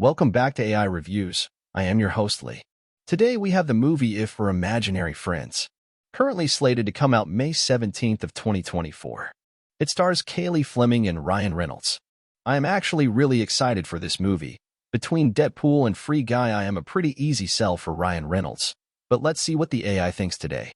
Welcome back to AI Reviews. I am your host, Lee. Today we have the movie If for Imaginary Friends, currently slated to come out May 17th of 2024. It stars Kaylee Fleming and Ryan Reynolds. I am actually really excited for this movie. Between Deadpool and Free Guy, I am a pretty easy sell for Ryan Reynolds. But let's see what the AI thinks today.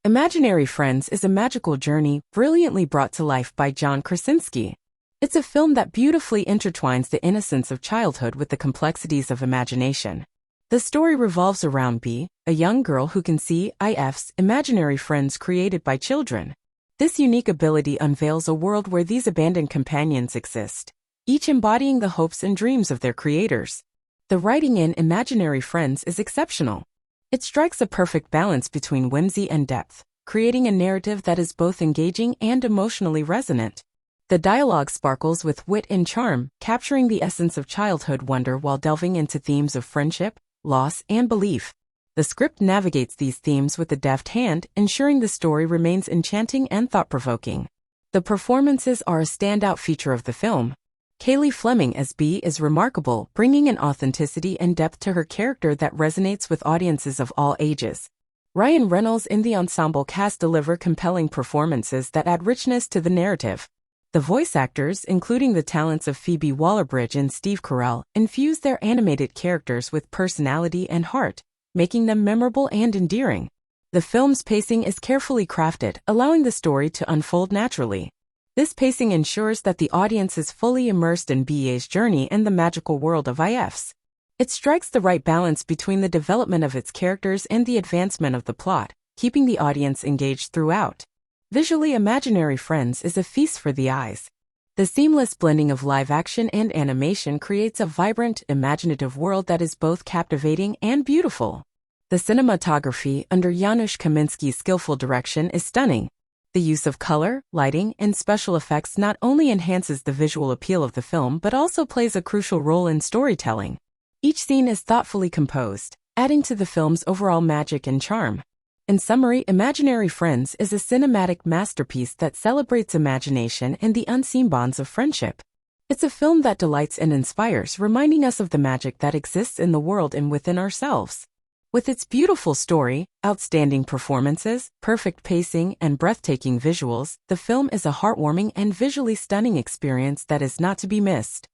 Imaginary Friends is a magical journey brilliantly brought to life by John Krasinski. It's a film that beautifully intertwines the innocence of childhood with the complexities of imagination. The story revolves around Bee, a young girl who can see IF's imaginary friends created by children. This unique ability unveils a world where these abandoned companions exist, each embodying the hopes and dreams of their creators. The writing in Imaginary Friends is exceptional. It strikes a perfect balance between whimsy and depth, creating a narrative that is both engaging and emotionally resonant. The dialogue sparkles with wit and charm, capturing the essence of childhood wonder while delving into themes of friendship, loss, and belief. The script navigates these themes with a deft hand, ensuring the story remains enchanting and thought-provoking. The performances are a standout feature of the film. Kaylee Fleming as Bee is remarkable, bringing an authenticity and depth to her character that resonates with audiences of all ages. Ryan Reynolds and the ensemble cast deliver compelling performances that add richness to the narrative. The voice actors, including the talents of Phoebe Waller-Bridge and Steve Carell, infuse their animated characters with personality and heart, making them memorable and endearing. The film's pacing is carefully crafted, allowing the story to unfold naturally. This pacing ensures that the audience is fully immersed in BA's journey and the magical world of IFs. It strikes the right balance between the development of its characters and the advancement of the plot, keeping the audience engaged throughout. Visually, Imaginary Friends is a feast for the eyes. The seamless blending of live action and animation creates a vibrant, imaginative world that is both captivating and beautiful. The cinematography, under Janusz Kaminski's skillful direction, is stunning. The use of color, lighting, and special effects not only enhances the visual appeal of the film but also plays a crucial role in storytelling. Each scene is thoughtfully composed, adding to the film's overall magic and charm. In summary, Imaginary Friends is a cinematic masterpiece that celebrates imagination and the unseen bonds of friendship. It's a film that delights and inspires, reminding us of the magic that exists in the world and within ourselves. With its beautiful story, outstanding performances, perfect pacing, and breathtaking visuals, the film is a heartwarming and visually stunning experience that is not to be missed.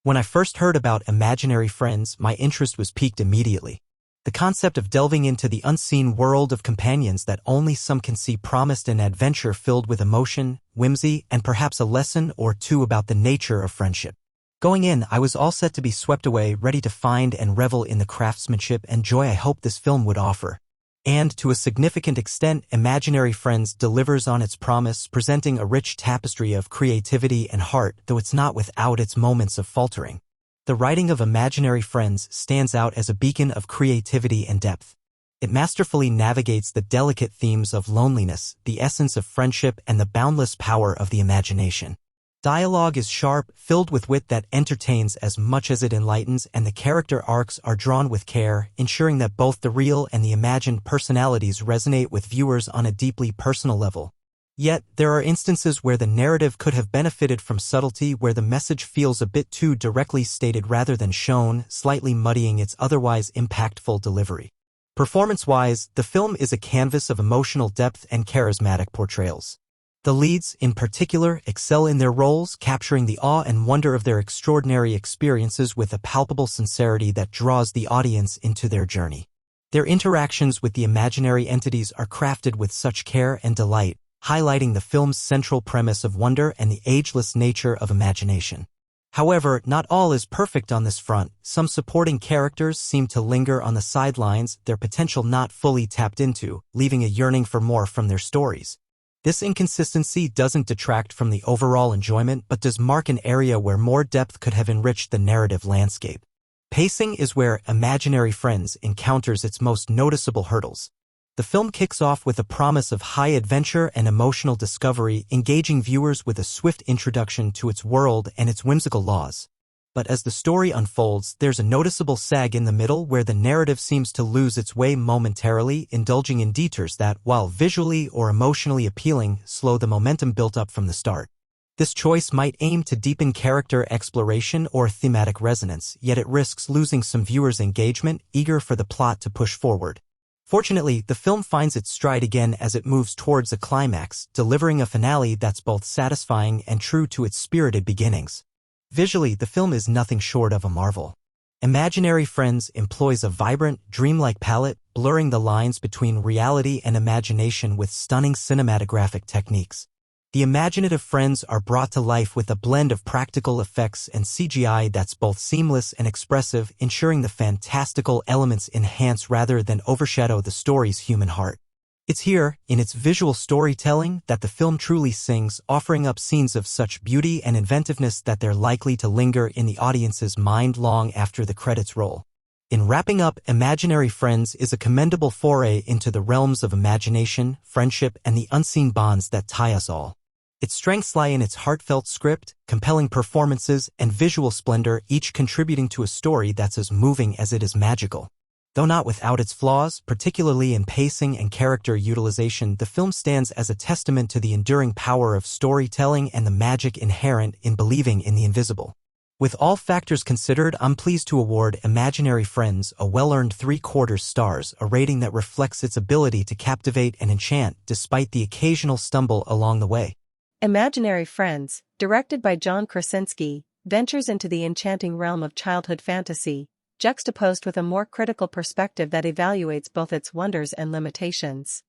When I first heard about Imaginary Friends, my interest was piqued immediately. The concept of delving into the unseen world of companions that only some can see promised an adventure filled with emotion, whimsy, and perhaps a lesson or two about the nature of friendship. Going in, I was all set to be swept away, ready to find and revel in the craftsmanship and joy I hoped this film would offer. And, to a significant extent, Imaginary Friends delivers on its promise, presenting a rich tapestry of creativity and heart, though it's not without its moments of faltering. The writing of Imaginary Friends stands out as a beacon of creativity and depth. It masterfully navigates the delicate themes of loneliness, the essence of friendship, and the boundless power of the imagination. Dialogue is sharp, filled with wit that entertains as much as it enlightens, and the character arcs are drawn with care, ensuring that both the real and the imagined personalities resonate with viewers on a deeply personal level. Yet, there are instances where the narrative could have benefited from subtlety, where the message feels a bit too directly stated rather than shown, slightly muddying its otherwise impactful delivery. Performance-wise, the film is a canvas of emotional depth and charismatic portrayals. The leads, in particular, excel in their roles, capturing the awe and wonder of their extraordinary experiences with a palpable sincerity that draws the audience into their journey. Their interactions with the imaginary entities are crafted with such care and delight, highlighting the film's central premise of wonder and the ageless nature of imagination. However, not all is perfect on this front. Some supporting characters seem to linger on the sidelines, their potential not fully tapped into, leaving a yearning for more from their stories. This inconsistency doesn't detract from the overall enjoyment but does mark an area where more depth could have enriched the narrative landscape. Pacing is where Imaginary Friends encounters its most noticeable hurdles. The film kicks off with a promise of high adventure and emotional discovery, engaging viewers with a swift introduction to its world and its whimsical laws. But as the story unfolds, there's a noticeable sag in the middle where the narrative seems to lose its way momentarily, indulging in detours that, while visually or emotionally appealing, slow the momentum built up from the start. This choice might aim to deepen character exploration or thematic resonance, yet it risks losing some viewers' engagement, eager for the plot to push forward. Fortunately, the film finds its stride again as it moves towards a climax, delivering a finale that's both satisfying and true to its spirited beginnings. Visually, the film is nothing short of a marvel. Imaginary Friends employs a vibrant, dreamlike palette, blurring the lines between reality and imagination with stunning cinematographic techniques. The imaginative friends are brought to life with a blend of practical effects and CGI that's both seamless and expressive, ensuring the fantastical elements enhance rather than overshadow the story's human heart. It's here, in its visual storytelling, that the film truly sings, offering up scenes of such beauty and inventiveness that they're likely to linger in the audience's mind long after the credits roll. In wrapping up, Imaginary Friends is a commendable foray into the realms of imagination, friendship, and the unseen bonds that tie us all. Its strengths lie in its heartfelt script, compelling performances, and visual splendor, each contributing to a story that's as moving as it is magical. Though not without its flaws, particularly in pacing and character utilization, the film stands as a testament to the enduring power of storytelling and the magic inherent in believing in the invisible. With all factors considered, I'm pleased to award Imaginary Friends a well-earned 3/4 stars, a rating that reflects its ability to captivate and enchant despite the occasional stumble along the way. Imaginary Friends, directed by John Krasinski, ventures into the enchanting realm of childhood fantasy, juxtaposed with a more critical perspective that evaluates both its wonders and limitations.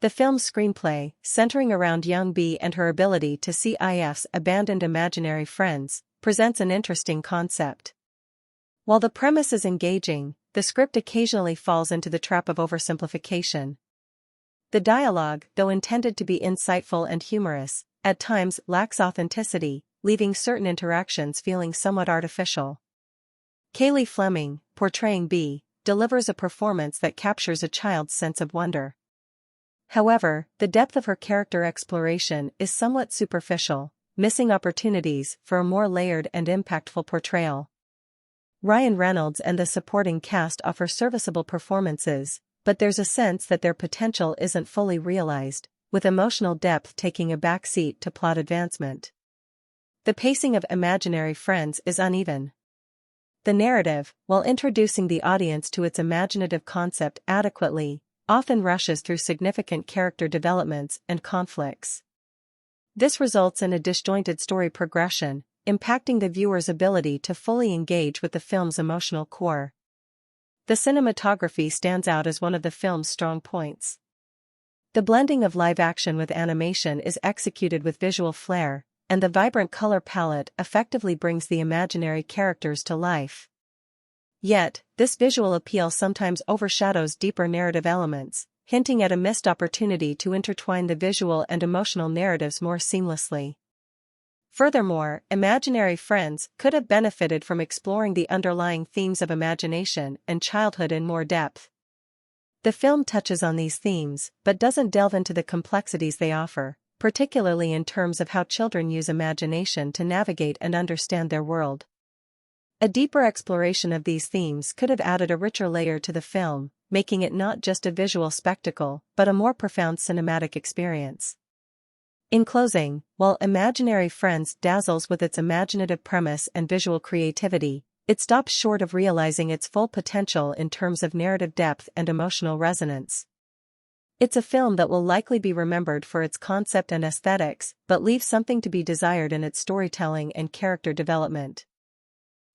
The film's screenplay, centering around young Bee and her ability to see IF's abandoned imaginary friends, presents an interesting concept. While the premise is engaging, the script occasionally falls into the trap of oversimplification. The dialogue, though intended to be insightful and humorous, at times lacks authenticity, leaving certain interactions feeling somewhat artificial. Kaylee Fleming, portraying Bee, delivers a performance that captures a child's sense of wonder. However, the depth of her character exploration is somewhat superficial, missing opportunities for a more layered and impactful portrayal. Ryan Reynolds and the supporting cast offer serviceable performances, but there's a sense that their potential isn't fully realized, with emotional depth taking a backseat to plot advancement. The pacing of Imaginary Friends is uneven. The narrative, while introducing the audience to its imaginative concept adequately, often rushes through significant character developments and conflicts. This results in a disjointed story progression, impacting the viewer's ability to fully engage with the film's emotional core. The cinematography stands out as one of the film's strong points. The blending of live action with animation is executed with visual flair, and the vibrant color palette effectively brings the imaginary characters to life. Yet, this visual appeal sometimes overshadows deeper narrative elements, hinting at a missed opportunity to intertwine the visual and emotional narratives more seamlessly. Furthermore, Imaginary Friends could have benefited from exploring the underlying themes of imagination and childhood in more depth. The film touches on these themes, but doesn't delve into the complexities they offer, particularly in terms of how children use imagination to navigate and understand their world. A deeper exploration of these themes could have added a richer layer to the film, making it not just a visual spectacle, but a more profound cinematic experience. In closing, while Imaginary Friends dazzles with its imaginative premise and visual creativity, it stops short of realizing its full potential in terms of narrative depth and emotional resonance. It's a film that will likely be remembered for its concept and aesthetics, but leaves something to be desired in its storytelling and character development.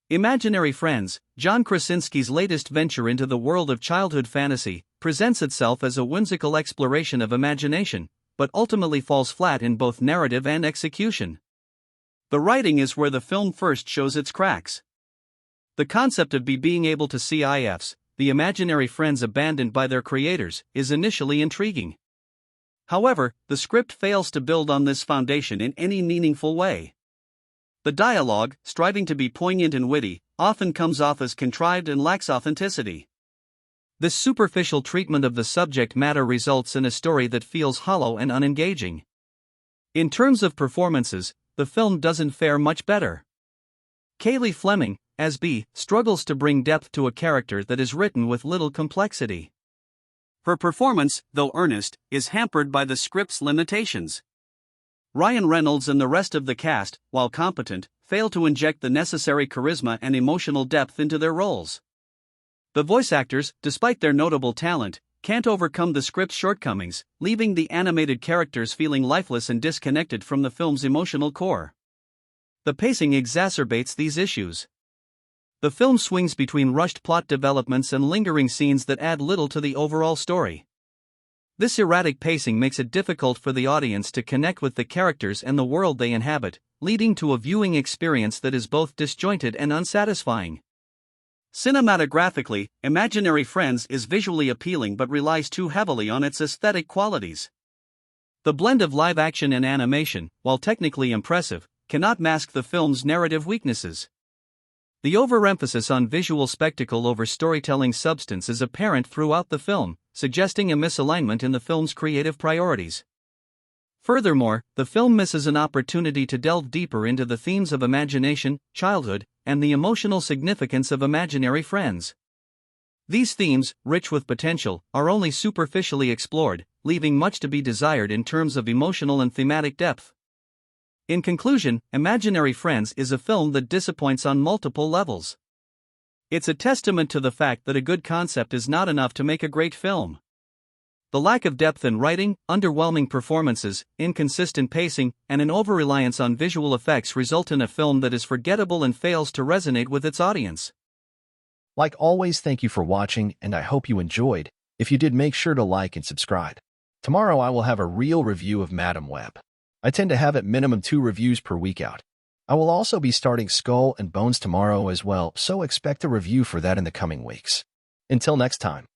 Imaginary Friends, John Krasinski's latest venture into the world of childhood fantasy, presents itself as a whimsical exploration of imagination, but ultimately falls flat in both narrative and execution. The writing is where the film first shows its cracks. The concept of being able to see IFs, the imaginary friends abandoned by their creators, is initially intriguing. However, the script fails to build on this foundation in any meaningful way. The dialogue, striving to be poignant and witty, often comes off as contrived and lacks authenticity. This superficial treatment of the subject matter results in a story that feels hollow and unengaging. In terms of performances, the film doesn't fare much better. Kaylee Fleming, as Bee, struggles to bring depth to a character that is written with little complexity. Her performance, though earnest, is hampered by the script's limitations. Ryan Reynolds and the rest of the cast, while competent, fail to inject the necessary charisma and emotional depth into their roles. The voice actors, despite their notable talent, can't overcome the script's shortcomings, leaving the animated characters feeling lifeless and disconnected from the film's emotional core. The pacing exacerbates these issues. The film swings between rushed plot developments and lingering scenes that add little to the overall story. This erratic pacing makes it difficult for the audience to connect with the characters and the world they inhabit, leading to a viewing experience that is both disjointed and unsatisfying. Cinematographically, Imaginary Friends is visually appealing but relies too heavily on its aesthetic qualities. The blend of live action and animation, while technically impressive, cannot mask the film's narrative weaknesses. The overemphasis on visual spectacle over storytelling substance is apparent throughout the film, suggesting a misalignment in the film's creative priorities. Furthermore, the film misses an opportunity to delve deeper into the themes of imagination, childhood, and the emotional significance of imaginary friends. These themes, rich with potential, are only superficially explored, leaving much to be desired in terms of emotional and thematic depth. In conclusion, Imaginary Friends is a film that disappoints on multiple levels. It's a testament to the fact that a good concept is not enough to make a great film. The lack of depth in writing, underwhelming performances, inconsistent pacing, and an over-reliance on visual effects result in a film that is forgettable and fails to resonate with its audience. Like always, thank you for watching, and I hope you enjoyed. If you did, make sure to like and subscribe. Tomorrow I will have a real review of Madam Web. I tend to have at minimum 2 reviews per week out. I will also be starting Skull and Bones tomorrow as well, so expect a review for that in the coming weeks. Until next time.